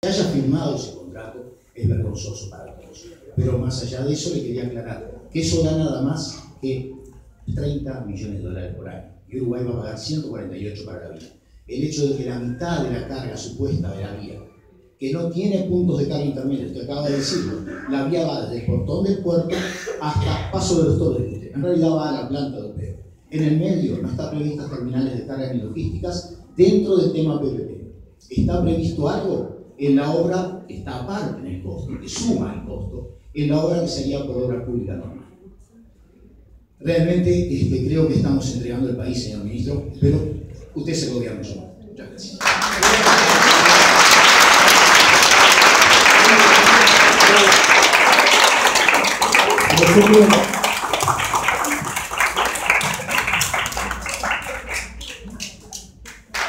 Que haya firmado ese contrato es vergonzoso para todos. Pero más allá de eso, le quería aclarar que eso da nada más que 30 millones de dólares por año. Y Uruguay va a pagar 148 para la vía. El hecho de que la mitad de la carga supuesta de la vía, que no tiene puntos de carga intermedios, te acaba de decirlo, la vía va desde el portón del puerto hasta Paso de los Toros. En realidad va a la planta de Opeo. En el medio no está previstas terminales de carga ni logísticas dentro del tema PPP. ¿Está previsto algo? En la obra está aparte en el costo, que suma el costo, en la obra que sería por obra pública normal. Realmente creo que estamos entregando el país, señor ministro, pero usted es el gobierno. Muchas gracias.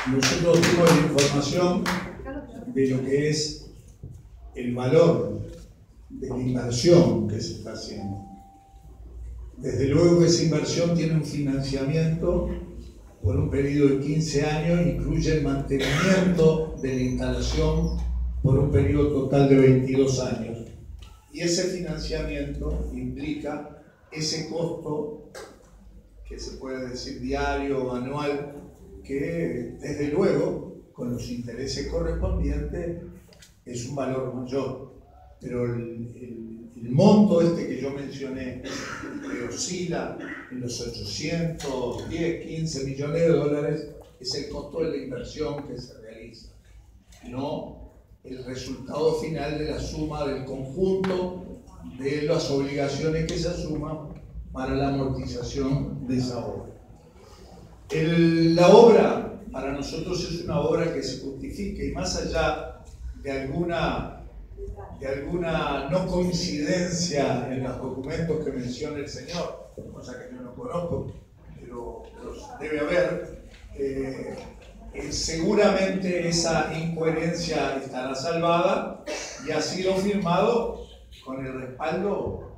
Nosotros tenemos la información de lo que es el valor de la inversión que se está haciendo. Desde luego que esa inversión tiene un financiamiento por un periodo de 15 años, incluye el mantenimiento de la instalación por un periodo total de 22 años. Y ese financiamiento implica ese costo, que se puede decir diario o anual, que desde luego, con los intereses correspondientes, es un valor mayor. Pero el monto que yo mencioné, que oscila en los 810, 15 millones de dólares, es el costo de la inversión que se realiza, no el resultado final de la suma del conjunto de las obligaciones que se asuman para la amortización de esa obra. La obra para nosotros es una obra que se justifica, y más allá de alguna no coincidencia en los documentos que menciona el señor, cosa que yo no conozco, pero debe haber, seguramente esa incoherencia estará salvada y ha sido firmado con el respaldo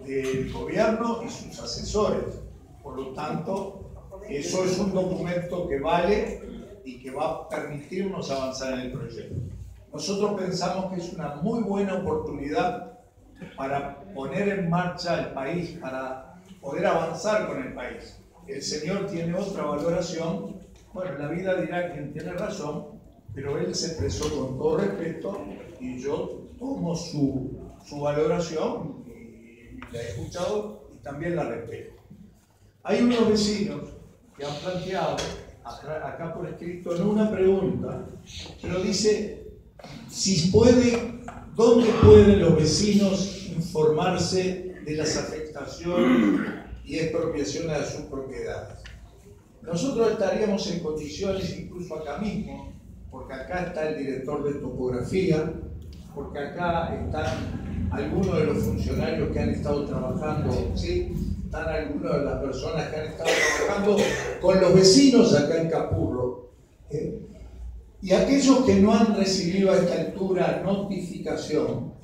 del gobierno y sus asesores. Por lo tanto, eso es un documento que vale y que va a permitirnos avanzar en el proyecto. Nosotros pensamos que es una muy buena oportunidad para poner en marcha el país, para poder avanzar con el país. El señor tiene otra valoración. Bueno, la vida dirá quien tiene razón, pero él se expresó con todo respeto y yo tomo su valoración y la he escuchado y también la respeto. Hay unos vecinos que han planteado acá por escrito, no una pregunta, pero dice: si puede, ¿dónde pueden los vecinos informarse de las afectaciones y expropiaciones de sus propiedades? Nosotros estaríamos en condiciones, incluso acá mismo, porque acá está el director de topografía, porque acá están algunos de los funcionarios que han estado trabajando, ¿sí? Están algunas de las personas que han estado trabajando con los vecinos acá en Capurro. Y aquellos que no han recibido a esta altura notificación,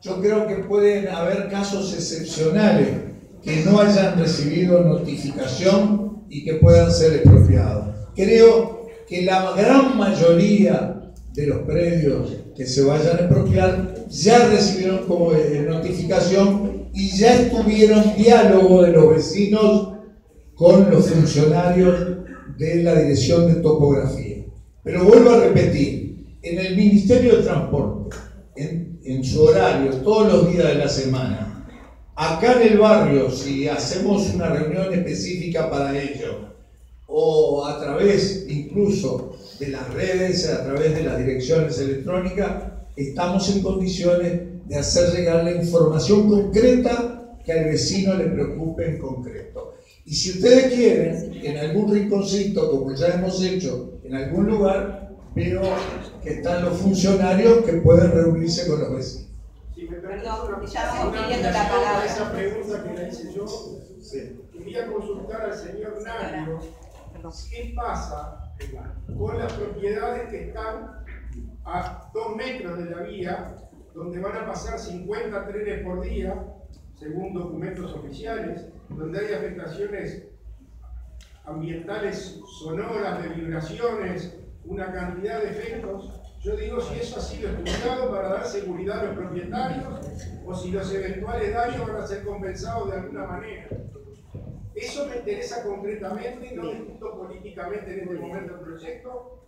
yo creo que pueden haber casos excepcionales que no hayan recibido notificación y que puedan ser expropiados. Creo que la gran mayoría de los predios que se vayan a expropiar ya recibieron como notificación y ya estuvieron diálogo de los vecinos con los funcionarios de la Dirección de Topografía. Pero vuelvo a repetir, en el Ministerio de Transporte, en su horario, todos los días de la semana, acá en el barrio, si hacemos una reunión específica para ello, o a través incluso de las redes, a través de las direcciones electrónicas, estamos en condiciones de hacer llegar la información concreta que al vecino le preocupe en concreto. Y si ustedes quieren, en algún rinconcito, como ya hemos hecho en algún lugar, veo que están los funcionarios que pueden reunirse con los vecinos. Si me perdón, estamos pidiendo la palabra. Esa pregunta que la hice yo, Sí. Quería consultar al señor Nagrio qué pasa con las propiedades que están a 2 metros de la vía, donde van a pasar 50 trenes por día, según documentos oficiales, donde hay afectaciones ambientales sonoras, de vibraciones, una cantidad de efectos. Yo digo si eso ha sido estudiado para dar seguridad a los propietarios o si los eventuales daños van a ser compensados de alguna manera. Eso me interesa concretamente, no discuto políticamente en este momento el proyecto,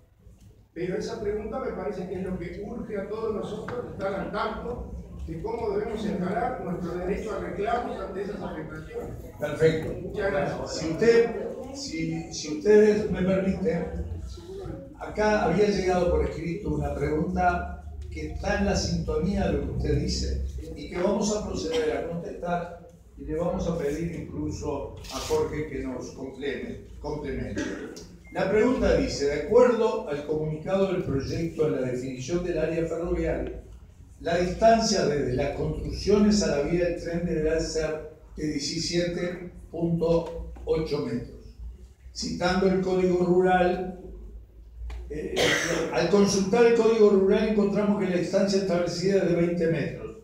pero esa pregunta me parece que es lo que urge a todos nosotros estar al tanto de cómo debemos encarar nuestro derecho a reclamos ante esas afectaciones. Perfecto. Muchas gracias. Si ustedes me permiten, acá había llegado por escrito una pregunta que está en la sintonía de lo que usted dice y que vamos a proceder a contestar y le vamos a pedir incluso a Jorge que nos complemente. La pregunta dice, de acuerdo al comunicado del proyecto en la definición del área ferroviaria, la distancia desde las construcciones a la vía del tren deberá ser de 17.8 metros. Citando el Código Rural, al consultar el Código Rural encontramos que la distancia establecida es de 20 metros.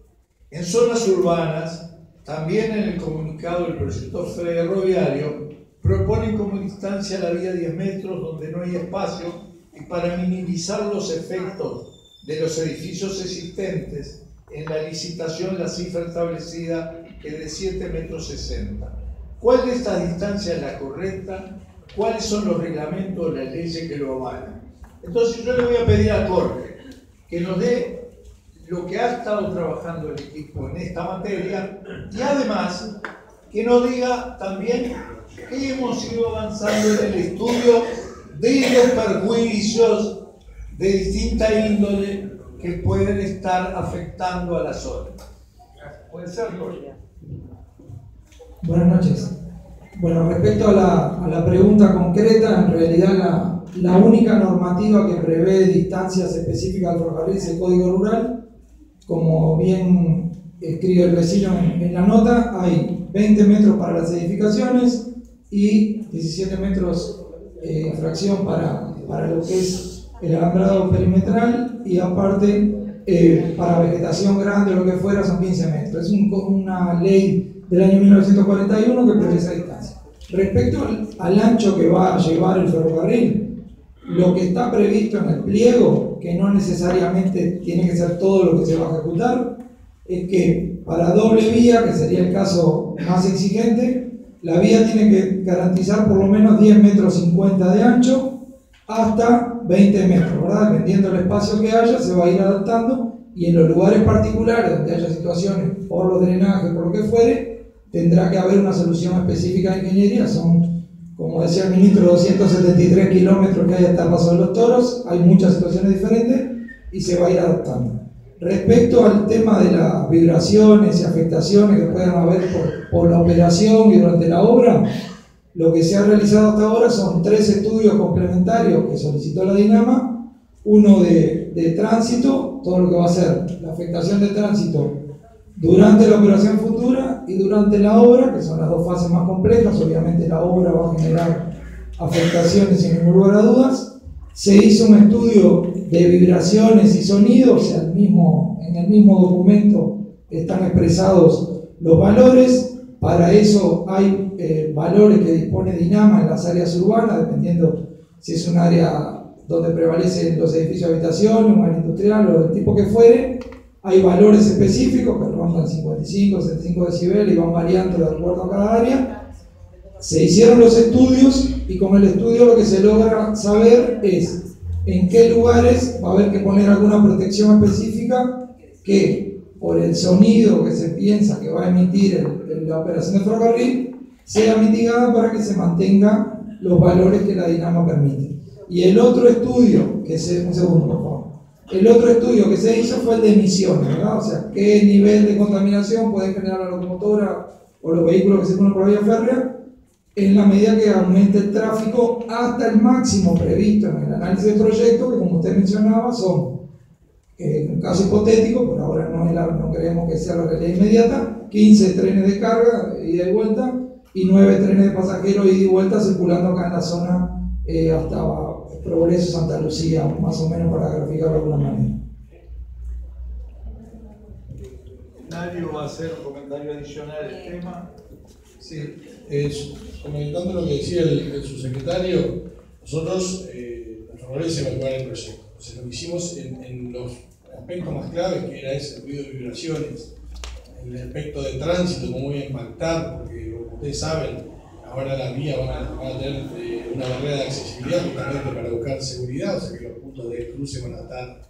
En zonas urbanas, también en el comunicado del proyecto ferroviario, proponen como distancia la vía 10 metros donde no hay espacio y para minimizar los efectos de los edificios existentes, en la licitación la cifra establecida es de 7,60 metros. ¿Cuál de estas distancias es la correcta? ¿Cuáles son los reglamentos de las leyes que lo avalan? Entonces yo le voy a pedir a Jorge que nos dé lo que ha estado trabajando el equipo en esta materia y además que nos diga también que hemos ido avanzando en el estudio de los perjuicios de distinta índole que pueden estar afectando a la zona. Puede ser, Jorge. Buenas noches. Bueno, respecto a la pregunta concreta, en realidad la única normativa que prevé distancias específicas al ferrocarril es el Código Rural. Como bien escribe el vecino en la nota, hay 20 metros para las edificaciones y 17 metros fracción para lo que es el alambrado perimetral y aparte para vegetación grande o lo que fuera son 15 metros. Es una ley del año 1941 que prevé esa distancia. Respecto al ancho que va a llevar el ferrocarril, lo que está previsto en el pliego, que no necesariamente tiene que ser todo lo que se va a ejecutar, es que para doble vía, que sería el caso más exigente, la vía tiene que garantizar por lo menos 10,50 metros de ancho hasta 20 metros, ¿verdad? Dependiendo del espacio que haya, se va a ir adaptando y en los lugares particulares donde haya situaciones por los drenajes, por lo que fuere, tendrá que haber una solución específica de ingeniería. Son, como decía el ministro, 273 kilómetros que hay hasta el Paso de los Toros, hay muchas situaciones diferentes y se va a ir adaptando. Respecto al tema de las vibraciones y afectaciones que puedan haber por la operación y durante la obra, lo que se ha realizado hasta ahora son 3 estudios complementarios que solicitó la Dinama, uno de tránsito, todo lo que va a ser la afectación de tránsito durante la operación futura y durante la obra, que son las dos fases más complejas. Obviamente la obra va a generar afectaciones sin ningún lugar a dudas. Se hizo un estudio de vibraciones y sonidos, o sea, en el mismo documento están expresados los valores. Para eso hay valores que dispone Dinama en las áreas urbanas, dependiendo si es un área donde prevalecen los edificios de habitación, un área industrial o del tipo que fuere. Hay valores específicos que rondan 55, 75 decibeles y van variando de acuerdo a cada área. Se hicieron los estudios y con el estudio lo que se logra saber es en qué lugares va a haber que poner alguna protección específica que por el sonido que se piensa que va a emitir la operación de ferrocarril sea mitigada para que se mantengan los valores que la Dinama permite. Y el otro estudio, un segundo por favor. El otro estudio que se hizo fue el de emisiones, ¿verdad? O sea, qué nivel de contaminación puede generar la locomotora o los vehículos que circulan por la vía férrea en la medida que aumente el tráfico hasta el máximo previsto en el análisis del proyecto, que como usted mencionaba son, en un caso hipotético, por ahora no creemos que sea la realidad inmediata, 15 trenes de carga, ida y vuelta, y 9 trenes de pasajeros, ida y vuelta, circulando acá en la zona hasta Progreso, Santa Lucía, más o menos para graficarlo de alguna manera. ¿Nadie va a hacer un comentario adicional al tema? Sí, comentando lo que decía el subsecretario, nosotros, el ferrocarril se evaluará el proyecto. Entonces lo que hicimos en los aspectos más claves, que era ese ruido de vibraciones, en el aspecto de tránsito, cómo voy a impactar, porque como ustedes saben, ahora las vías van a tener una barrera de accesibilidad justamente para buscar seguridad, o sea que los puntos de cruce van a estar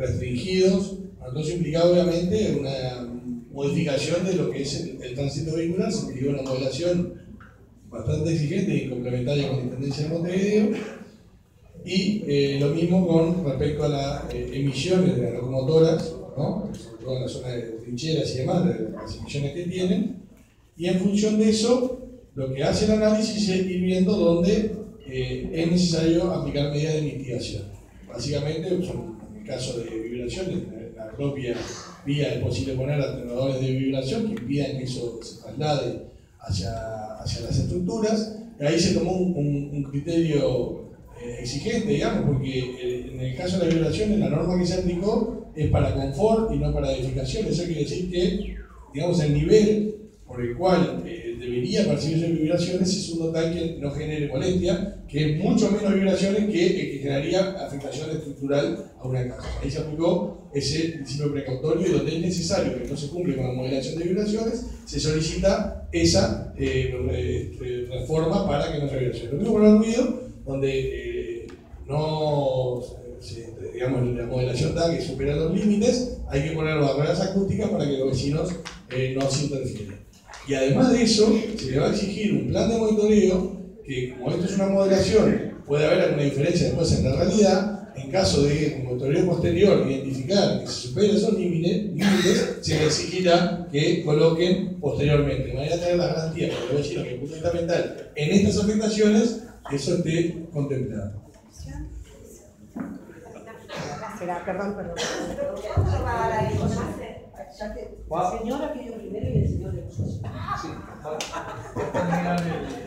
restringidos. Entonces implicaba obviamente una modificación de lo que es el tránsito vehicular, se pidió una modelación bastante exigente y complementaria con la Intendencia de Montevideo, y lo mismo con respecto a las emisiones de las locomotoras, ¿no? Sobre todo en la zona de trincheras y demás, de las emisiones que tienen, y en función de eso, lo que hace el análisis es ir viendo dónde es necesario aplicar medidas de mitigación. Básicamente, en el caso de vibraciones, en la propia vía es posible poner atenuadores de vibración que impidan que eso se traslade hacia las estructuras. Y ahí se tomó un criterio exigente, digamos, porque en el caso de las vibraciones, la norma que se aplicó es para confort y no para edificación. Eso quiere decir que, digamos, el nivel por el cual debería percibirse vibraciones es un total que no genere molestia, que es mucho menos vibraciones que el que generaría afectación estructural a una casa. Ahí se aplicó ese principio precautorio, y donde es necesario que no se cumple con la modelación de vibraciones, se solicita esa reforma para que no haya vibraciones. Lo mismo con el ruido, donde digamos, la modelación da que supera los límites, hay que poner barreras acústicas para que los vecinos no se interfieran. Y además de eso, se le va a exigir un plan de monitoreo que, como esto es una modelación, puede haber alguna diferencia después en la realidad. En caso de monitoreo posterior identificar que se superan esos límites, se les exigirá que coloquen posteriormente, de manera de tener la garantía para los vecinos que, fundamental, en estas afectaciones, eso esté contemplado. Perdón. La señora pidió primero y el señor le puso. Sí,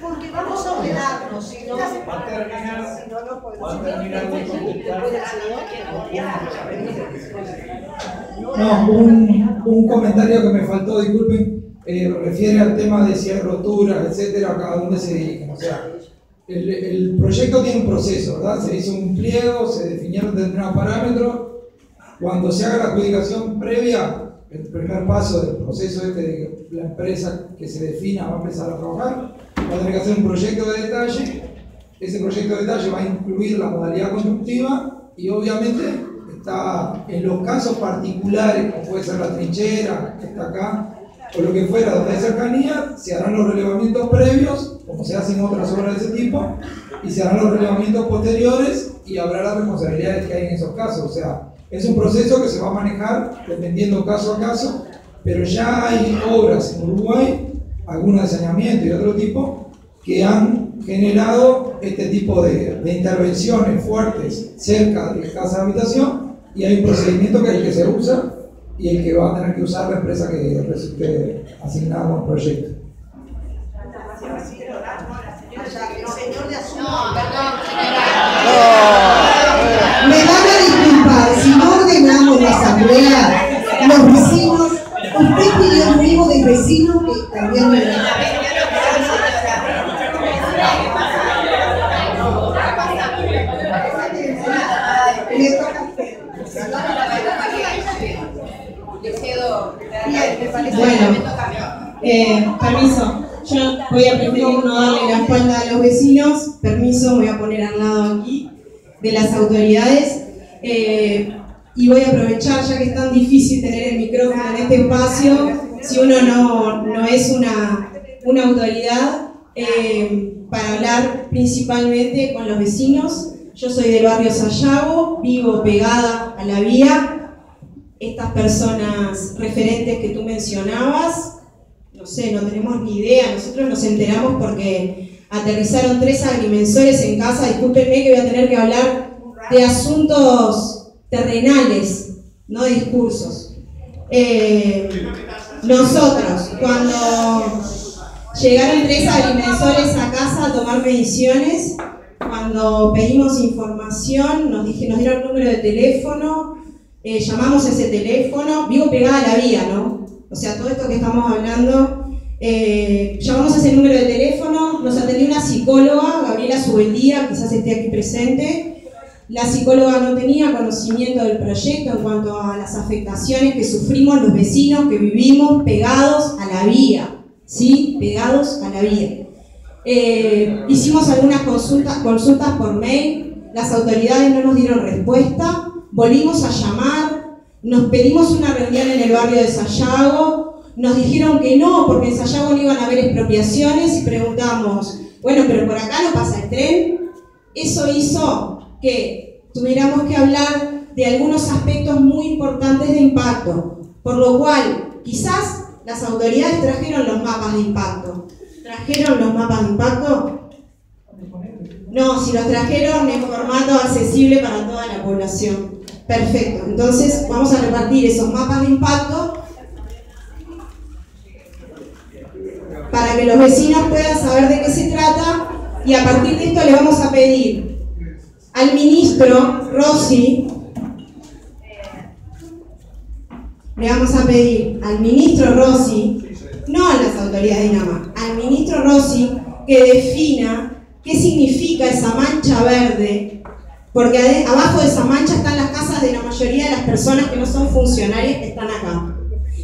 porque vamos a ordenarnos, si no, va a terminar de contestar. No, un comentario que me faltó, disculpen, refiere al tema de si hay roturas, etcétera, a dónde se dirigen. O sea, el proyecto tiene un proceso, ¿verdad? Se hizo un pliego, se definieron determinados parámetros. Cuando se haga la adjudicación previa, el primer paso del proceso de que la empresa que se defina va a empezar a trabajar, va a tener que hacer un proyecto de detalle. Ese proyecto de detalle va a incluir la modalidad constructiva y obviamente está en los casos particulares, como puede ser la trinchera que está acá, o lo que fuera, donde hay cercanía, se harán los relevamientos previos, como se hacen otras obras de ese tipo, y se harán los relevamientos posteriores y habrá las responsabilidades que hay en esos casos. O sea, es un proceso que se va a manejar dependiendo caso a caso, pero ya hay obras en Uruguay, algunas de saneamiento y otro tipo, que han generado este tipo de intervenciones fuertes cerca de casas de habitación, y hay un procedimiento que se usa y el que va a tener que usar la empresa que resulte asignada con el proyecto. Me van a disculpar, si no ordenamos la asamblea, los vecinos, usted pidió un amigo del vecino que también me Bueno, permiso. Yo voy a preferir no darle la espalda a los vecinos. Permiso, me voy a poner al lado aquí de las autoridades. Y voy a aprovechar, ya que es tan difícil tener el micrófono en este espacio, si uno no es una autoridad, para hablar principalmente con los vecinos. Yo soy del barrio Sayago, vivo pegada a la vía. Estas personas referentes que tú mencionabas, no sé, no tenemos ni idea. Nosotros nos enteramos porque aterrizaron 3 agrimensores en casa. Discúlpenme que voy a tener que hablar de asuntos terrenales, no de discursos. Nosotros, cuando llegaron 3 agrimensores a casa a tomar mediciones, cuando pedimos información, nos dieron el número de teléfono, llamamos a ese teléfono, vivo pegada a la vía, ¿no? O sea, todo esto que estamos hablando, llamamos a ese número de teléfono, nos atendió una psicóloga, Gabriela Subeldía, quizás esté aquí presente, la psicóloga no tenía conocimiento del proyecto en cuanto a las afectaciones que sufrimos los vecinos que vivimos pegados a la vía, ¿sí? Pegados a la vía. Hicimos algunas consultas por mail, las autoridades no nos dieron respuesta, volvimos a llamar, nos pedimos una reunión en el barrio de Sayago, nos dijeron que no, porque en Sayago no iban a haber expropiaciones, y preguntamos, bueno, pero por acá no pasa el tren. Eso hizo que tuviéramos que hablar de algunos aspectos muy importantes de impacto, por lo cual quizás las autoridades trajeron los mapas de impacto. ¿Trajeron los mapas de impacto? No, si los trajeron en formato accesible para toda la población. Perfecto, entonces vamos a repartir esos mapas de impacto para que los vecinos puedan saber de qué se trata, y a partir de esto le vamos a pedir al ministro Rossi, no a las autoridades de Dinama, al ministro Rossi, que defina qué significa esa mancha verde, porque abajo de esa mancha están las casas de la mayoría de las personas que no son funcionarias que están acá.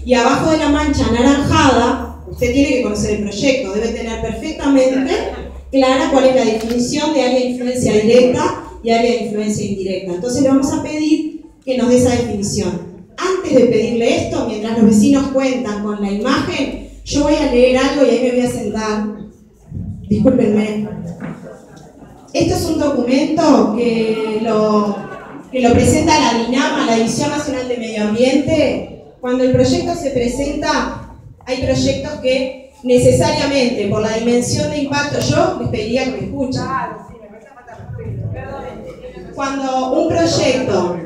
Y abajo de la mancha anaranjada, usted tiene que conocer el proyecto, debe tener perfectamente clara cuál es la definición de área de influencia directa y área de influencia indirecta. Entonces le vamos a pedir que nos dé esa definición. Antes de pedirle esto, mientras los vecinos cuentan con la imagen, yo voy a leer algo y ahí me voy a sentar. Discúlpenme. Esto es un documento que lo presenta la DINAMA, la División Nacional de Medio Ambiente. Cuando el proyecto se presenta, hay proyectos que necesariamente, por la dimensión de impacto, yo les pediría que me escuchen. Cuando un proyecto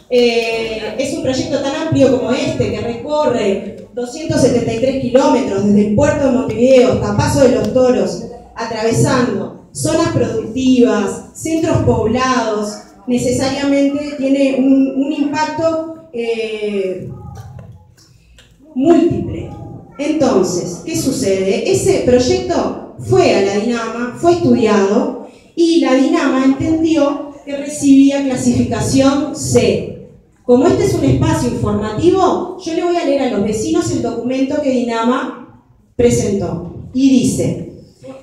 es un proyecto tan amplio como este, que recorre 273 kilómetros desde el puerto de Montevideo hasta Paso de los Toros, atravesando zonas productivas, centros poblados, necesariamente tiene un impacto múltiple. Entonces, ¿qué sucede? Ese proyecto fue a la DINAMA, fue estudiado, y la DINAMA entendió que recibía clasificación C. Como este es un espacio informativo, yo le voy a leer a los vecinos el documento que DINAMA presentó. Y dice: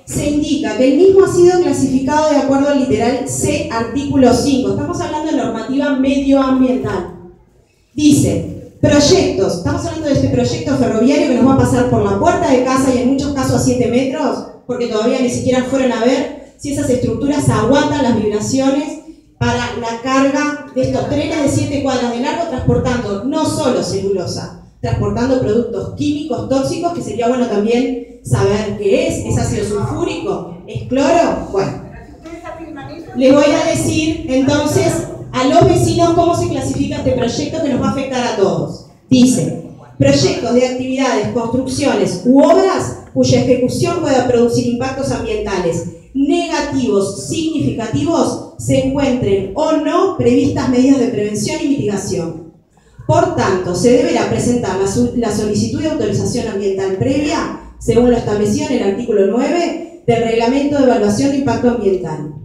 se indica que el mismo ha sido clasificado de acuerdo al literal C, artículo 5. Estamos hablando de normativa medioambiental. Dice: proyectos, estamos hablando de este proyecto ferroviario que nos va a pasar por la puerta de casa y en muchos casos a 7 metros, porque todavía ni siquiera fueron a ver si esas estructuras aguantan las vibraciones para la carga de estos trenes de 7 cuadras de largo, transportando no solo celulosa, transportando productos químicos tóxicos, que sería bueno también saber qué es ácido sulfúrico, es cloro. Bueno, les voy a decir entonces a los vecinos cómo se clasifica este proyecto que nos va a afectar a todos. Dice: proyectos de actividades, construcciones u obras cuya ejecución pueda producir impactos ambientales negativos significativos, se encuentren o no previstas medidas de prevención y mitigación. Por tanto, se deberá presentar la solicitud de autorización ambiental previa, según lo establecido en el artículo 9 del Reglamento de Evaluación de Impacto Ambiental.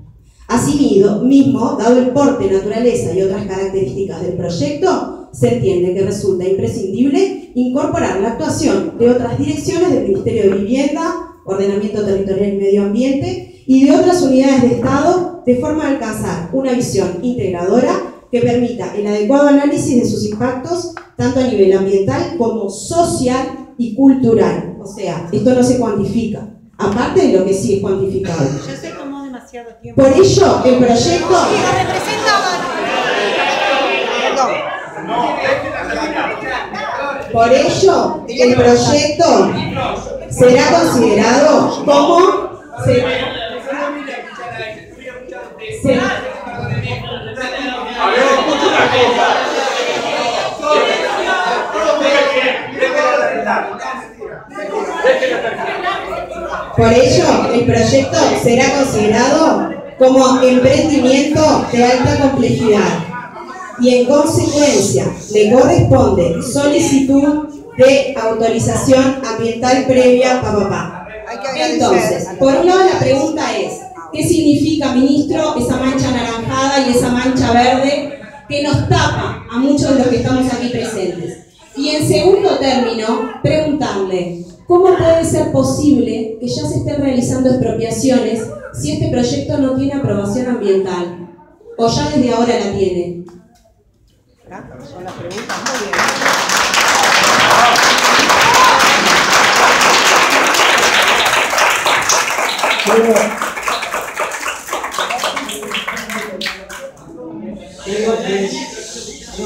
Asimismo, dado el porte, naturaleza y otras características del proyecto, se entiende que resulta imprescindible incorporar la actuación de otras direcciones del Ministerio de Vivienda, Ordenamiento Territorial y Medio Ambiente y de otras unidades de Estado, de forma a alcanzar una visión integradora que permita el adecuado análisis de sus impactos, tanto a nivel ambiental como social y cultural. O sea, esto no se cuantifica, aparte de lo que sí es cuantificado. Ya se tomó demasiado tiempo. Por ello, el proyecto... Por ello, el proyecto será considerado como... Por ello, el proyecto será considerado como emprendimiento de alta complejidad y en consecuencia le corresponde solicitud de autorización ambiental previa, Entonces, por un lado la pregunta es, ¿Qué significa, ministro, esa mancha anaranjada y esa mancha verde que nos tapa a muchos de los que estamos aquí presentes? Y en segundo término, preguntarle, ¿cómo puede ser posible que ya se estén realizando expropiaciones si este proyecto no tiene aprobación ambiental? ¿O ya desde ahora la tiene? Son las preguntas muy bien. Creo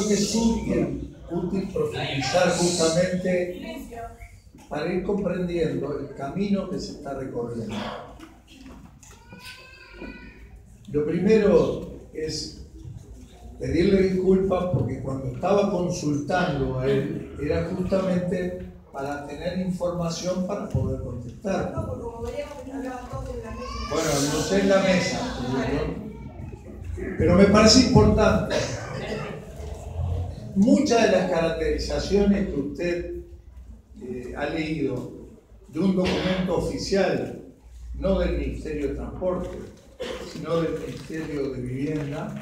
que es útil profundizar justamente para ir comprendiendo el camino que se está recorriendo. Lo primero es pedirle disculpas porque cuando estaba consultando a él era justamente para tener información para poder contestar. Bueno, no sé en la mesa, pero me parece importante. Muchas de las caracterizaciones que usted ha leído de un documento oficial, no del Ministerio de Transporte, sino del Ministerio de Vivienda,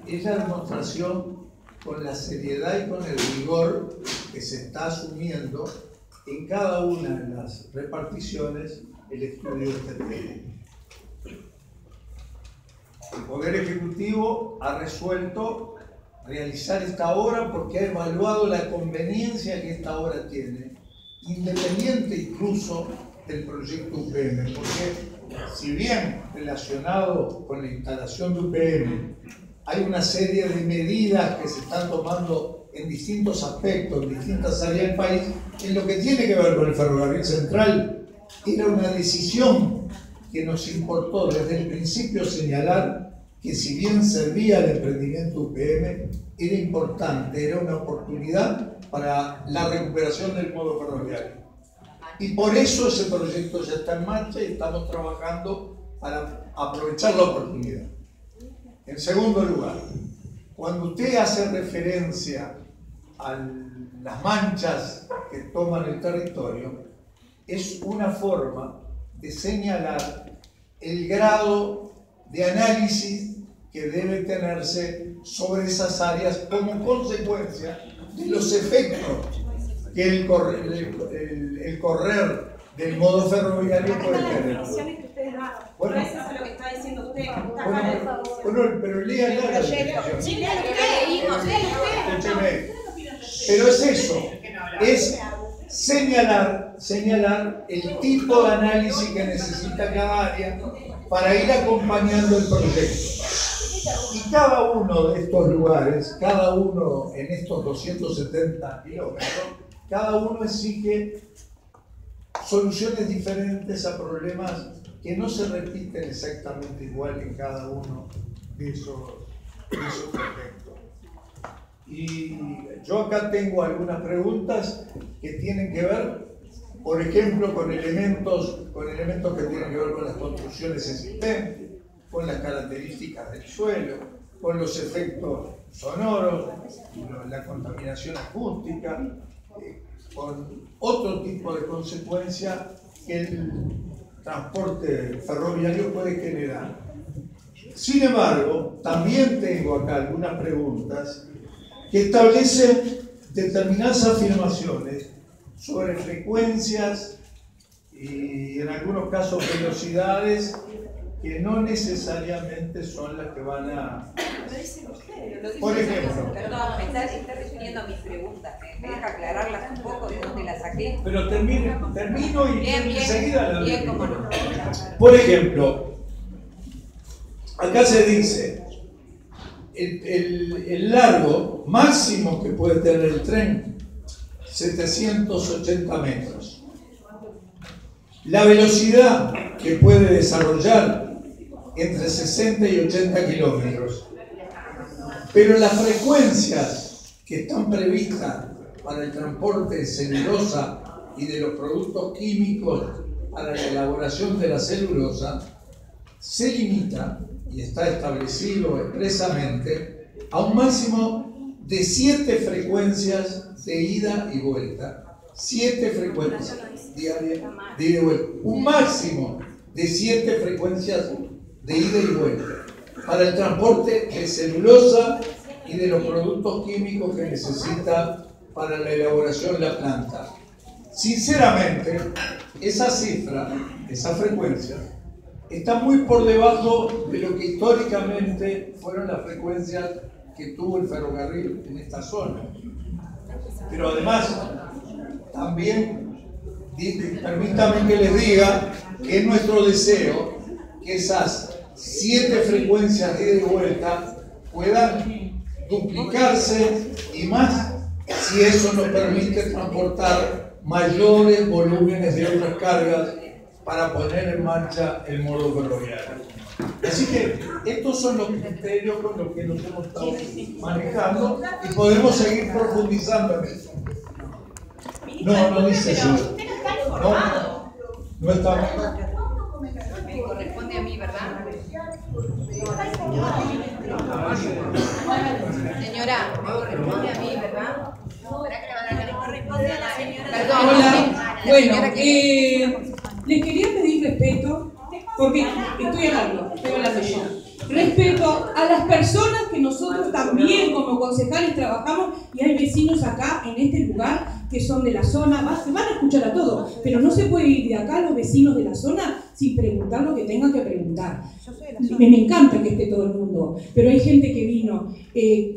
es la demostración con la seriedad y con el rigor que se está asumiendo en cada una de las reparticiones el estudio de este tema. El Poder Ejecutivo ha resuelto realizar esta obra porque ha evaluado la conveniencia que esta obra tiene, independiente incluso del proyecto UPM, porque si bien relacionado con la instalación de UPM hay una serie de medidas que se están tomando en distintos aspectos, en distintas áreas del país, en lo que tiene que ver con el ferrocarril central, era una decisión que nos importó desde el principio señalar que si bien servía el emprendimiento UPM, era importante, era una oportunidad para la recuperación del modo ferroviario. Y por eso ese proyecto ya está en marcha y estamos trabajando para aprovechar la oportunidad. En segundo lugar, cuando usted hace referencia a las manchas que toman el territorio, es una forma de señalar el grado de análisis que debe tenerse sobre esas áreas como consecuencia de los efectos que el correr del modo ferroviario puede tener. Bueno, eso es lo que está diciendo usted. bueno, pero léala la definición. Sí, léalo usted. Pero es eso, es señalar el tipo de análisis que necesita cada área para ir acompañando el proyecto. Y cada uno de estos lugares, cada uno en estos 270 kilómetros, cada uno exige soluciones diferentes a problemas que no se repiten exactamente igual en cada uno de esos proyectos. Y yo acá tengo algunas preguntas que tienen que ver, por ejemplo, con elementos que tienen que ver con las construcciones existentes, con las características del suelo, con los efectos sonoros, la contaminación acústica, con otro tipo de consecuencias que el transporte ferroviario puede generar. Sin embargo, también tengo acá algunas preguntas que establecen determinadas afirmaciones sobre frecuencias y en algunos casos velocidades que no necesariamente son las que van a... Por ejemplo... Perdón, me está refiriendo a mis preguntas, me deja aclararlas un poco de dónde las saqué. Pero termino y enseguida la bien, cómo no. Por ejemplo, acá se dice el largo máximo que puede tener el tren, 780 metros. La velocidad que puede desarrollar, entre 60 y 80 kilómetros. Pero las frecuencias que están previstas para el transporte de celulosa y de los productos químicos para la elaboración de la celulosa se limita, y está establecido expresamente, a un máximo de 7 frecuencias de ida y vuelta. 7 frecuencias diarias de ida y vuelta. Un máximo de 7 frecuencias de ida y vuelta para el transporte de celulosa y de los productos químicos que necesita para la elaboración de la planta. Sinceramente, esa cifra, esa frecuencia, está muy por debajo de lo que históricamente fueron las frecuencias que tuvo el ferrocarril en esta zona. Pero además, también, permítanme que les diga que es nuestro deseo que esas 7 frecuencias de ida y vuelta puedan duplicarse y más si eso nos permite transportar mayores volúmenes de otras cargas para poner en marcha el modo ferroviario. Así que estos son los criterios con los que nos hemos estado manejando y podemos seguir profundizando en eso. No dice eso. No está. Me corresponde a mí, ¿verdad? Señora, me corresponde a mí, ¿verdad? Le corresponde a la señora. Perdón, hola. la señora Les quería pedir respeto, porque estoy hablando yo. Respeto a las personas que nosotros también como concejales trabajamos, y hay vecinos acá en este lugar que son de la zona, se van a escuchar a todos, pero no se puede ir de acá los vecinos de la zona sin preguntar lo que tengan que preguntar. Me encanta que esté todo el mundo, pero hay gente que vino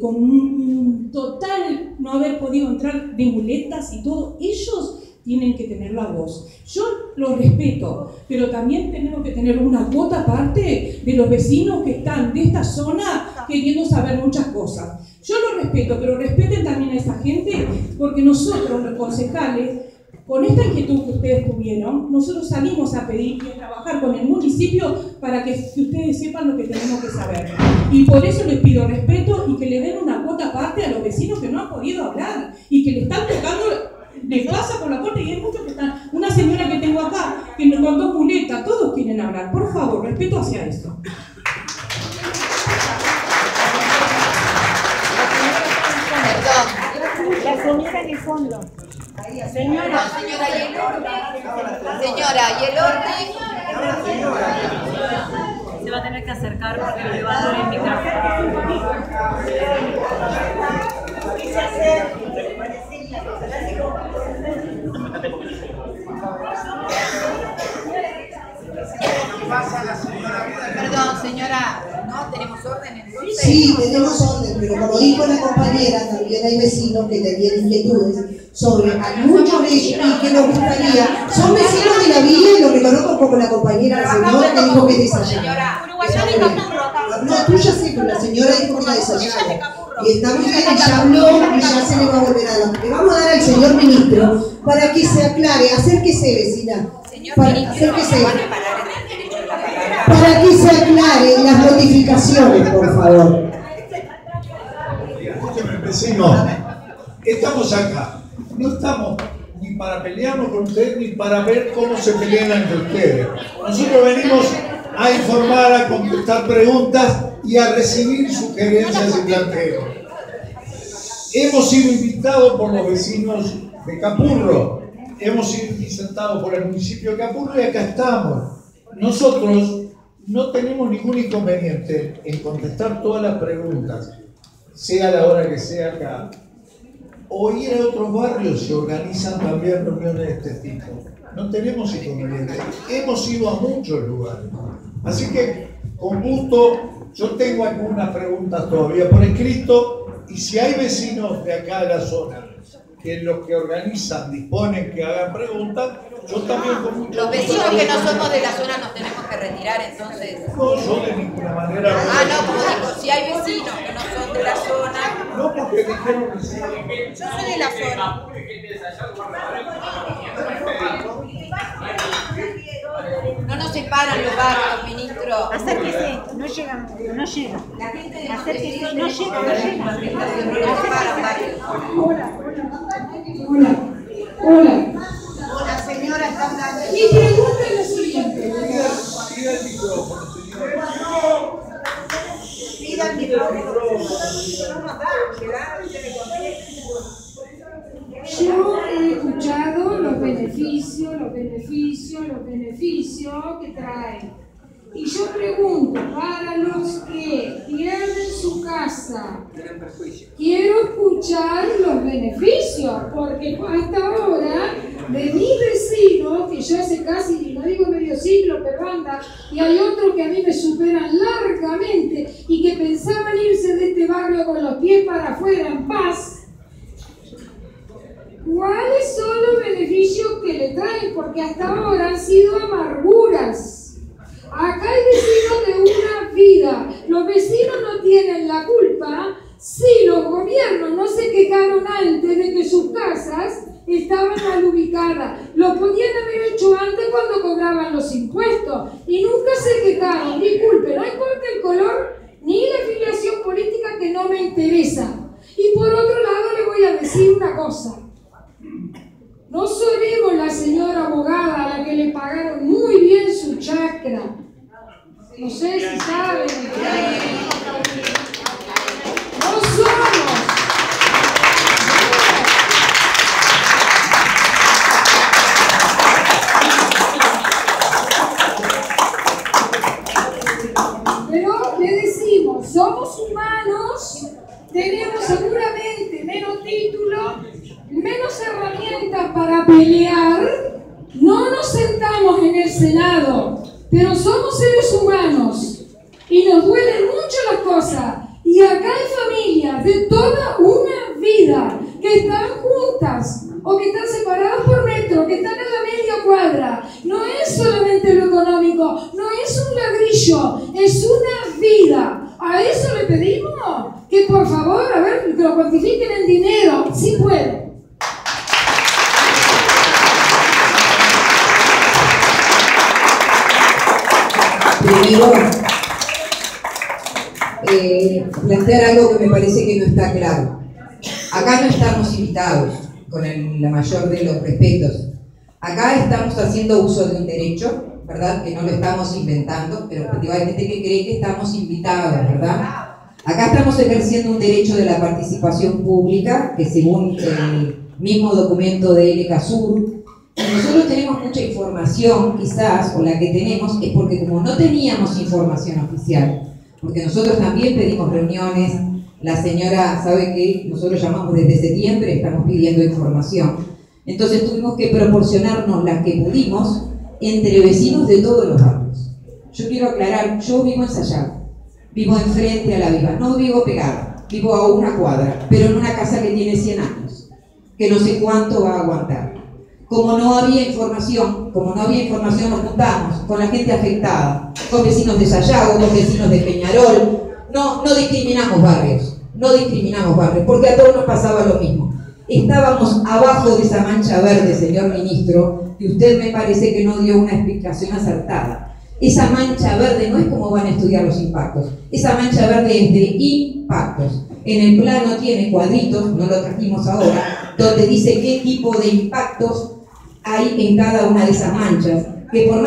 con un total no haber podido entrar de muletas y todo. Ellos tienen que tener la voz. Yo los respeto, pero también tenemos que tener una cuota aparte de los vecinos que están de esta zona queriendo saber muchas cosas. Yo los respeto, pero respeten también a esa gente, porque nosotros, los concejales, con esta inquietud que ustedes tuvieron, nosotros salimos a pedir y a trabajar con el municipio para que ustedes sepan lo que tenemos que saber. Y por eso les pido respeto y que le den una cuota aparte a los vecinos que no han podido hablar y que le están tocando, les pasa por la puerta, y hay muchos que están. Una señora que tengo acá, que nos contó muleta, todos quieren hablar. Por favor, respeto hacia esto. La señora en el fondo. Señora, ¿y el orden? Se va a tener que acercar porque no le va a dar el micrófono. Perdón, señora, ¿no tenemos orden entonces? Sí, tenemos orden, pero como dijo la compañera, también hay vecinos que tienen inquietudes sobre muchos de ellos y que nos gustaría. Son vecinos de la villa y lo reconozco como la compañera, la señora que dijo que desayunaba. No, tú ya sé, pero la señora dijo que la desayunaba. Y está muy bien, ya habló y ya se le va a volver a dar. Le vamos a dar al señor ministro para que se aclare. Acérquese, vecina. Acérquese. Para que se aclaren las notificaciones, por favor. Escúcheme, vecino. Estamos acá. No estamos ni para pelearnos con ustedes ni para ver cómo se pelean entre ustedes. Nosotros venimos a informar, a contestar preguntas y a recibir sugerencias y planteos. Hemos sido invitados por los vecinos de Capurro, hemos sido visitados por el municipio de Capurro y acá estamos. Nosotros no tenemos ningún inconveniente en contestar todas las preguntas, sea a la hora que sea acá, o ir a otros barrios si organizan también reuniones de este tipo. No tenemos inconveniente. Hemos ido a muchos lugares. Así que, con gusto, yo tengo algunas preguntas todavía por escrito, y si hay vecinos de acá de la zona que los que organizan disponen que hagan preguntas, yo también con mucho Los vecinos que no somos de la zona nos tenemos que retirar, entonces. No, yo de ninguna manera. No, como digo, si hay vecinos que no son de la zona. No, porque dijeron que sí. Yo soy de la zona. No nos separan los barrios, ministro. Acérquese, no llega. La gente de Acérquese, no llega. No nos separan barrios. La señora está hablando. Mi pregunta es la siguiente. Pida el micrófono, señor. Pida el micrófono. Yo he escuchado los beneficios beneficios, los beneficios, los beneficios que trae. Y yo pregunto, para los que pierden su casa, quiero escuchar los beneficios, porque hasta ahora, de mis vecinos, que yo hace casi, no digo medio siglo, pero anda, y hay otros que a mí me superan largamente y que pensaban irse de este barrio con los pies para afuera en paz. ¿Cuáles son los beneficios que le traen? Porque hasta ahora han sido amarguras. Acá hay vecinos de una vida. Los vecinos no tienen la culpa si los gobiernos no se quejaron antes de que sus casas estaban mal ubicadas. Lo podían haber hecho antes cuando cobraban los impuestos y nunca se quejaron. Disculpe, no importa el color ni la afiliación política, que no me interesa. Y por otro lado le voy a decir una cosa. No seremos la señora abogada a la que le pagaron muy bien su chacra. No sé si saben. No somos. Pero le decimos, somos humanos, tenemos seguramente menos títulos, menos herramientas para pelear, no nos sentamos en el Senado, pero somos seres humanos y nos duelen mucho las cosas. Y acá hay familias de toda una vida que están juntas o que están separadas por metro, que están a la media cuadra. No es solamente lo económico, no es un ladrillo, es una vida. A eso le pedimos que por favor, a ver, que lo cuantifiquen en dinero, si pueden. Primero, plantear algo que me parece que no está claro. Acá no estamos invitados, con la mayor de los respetos. Acá estamos haciendo uso de un derecho, ¿verdad? Que no lo estamos inventando, pero hay gente que cree que estamos invitados, ¿verdad? Acá estamos ejerciendo un derecho de la participación pública, que según el mismo documento de LCASUR, nosotros tenemos mucha información, quizás, o la que tenemos, es porque como no teníamos información oficial, porque nosotros también pedimos reuniones, la señora sabe que nosotros llamamos desde septiembre, estamos pidiendo información, entonces tuvimos que proporcionarnos las que pudimos entre vecinos de todos los barrios. Yo quiero aclarar, yo vivo en Sayago, vivo enfrente a la Viva, no vivo pegada, vivo a una cuadra, pero en una casa que tiene 100 años, que no sé cuánto va a aguantar. Como no había información, nos juntamos con la gente afectada, con vecinos de Sayago, con vecinos de Peñarol. No discriminamos barrios, porque a todos nos pasaba lo mismo. Estábamos abajo de esa mancha verde, señor ministro, y usted me parece que no dio una explicación acertada. Esa mancha verde no es como van a estudiar los impactos, esa mancha verde es de impactos. En el plano tiene cuadritos, no lo trajimos ahora, donde dice qué tipo de impactos hay en cada una de esas manchas, que por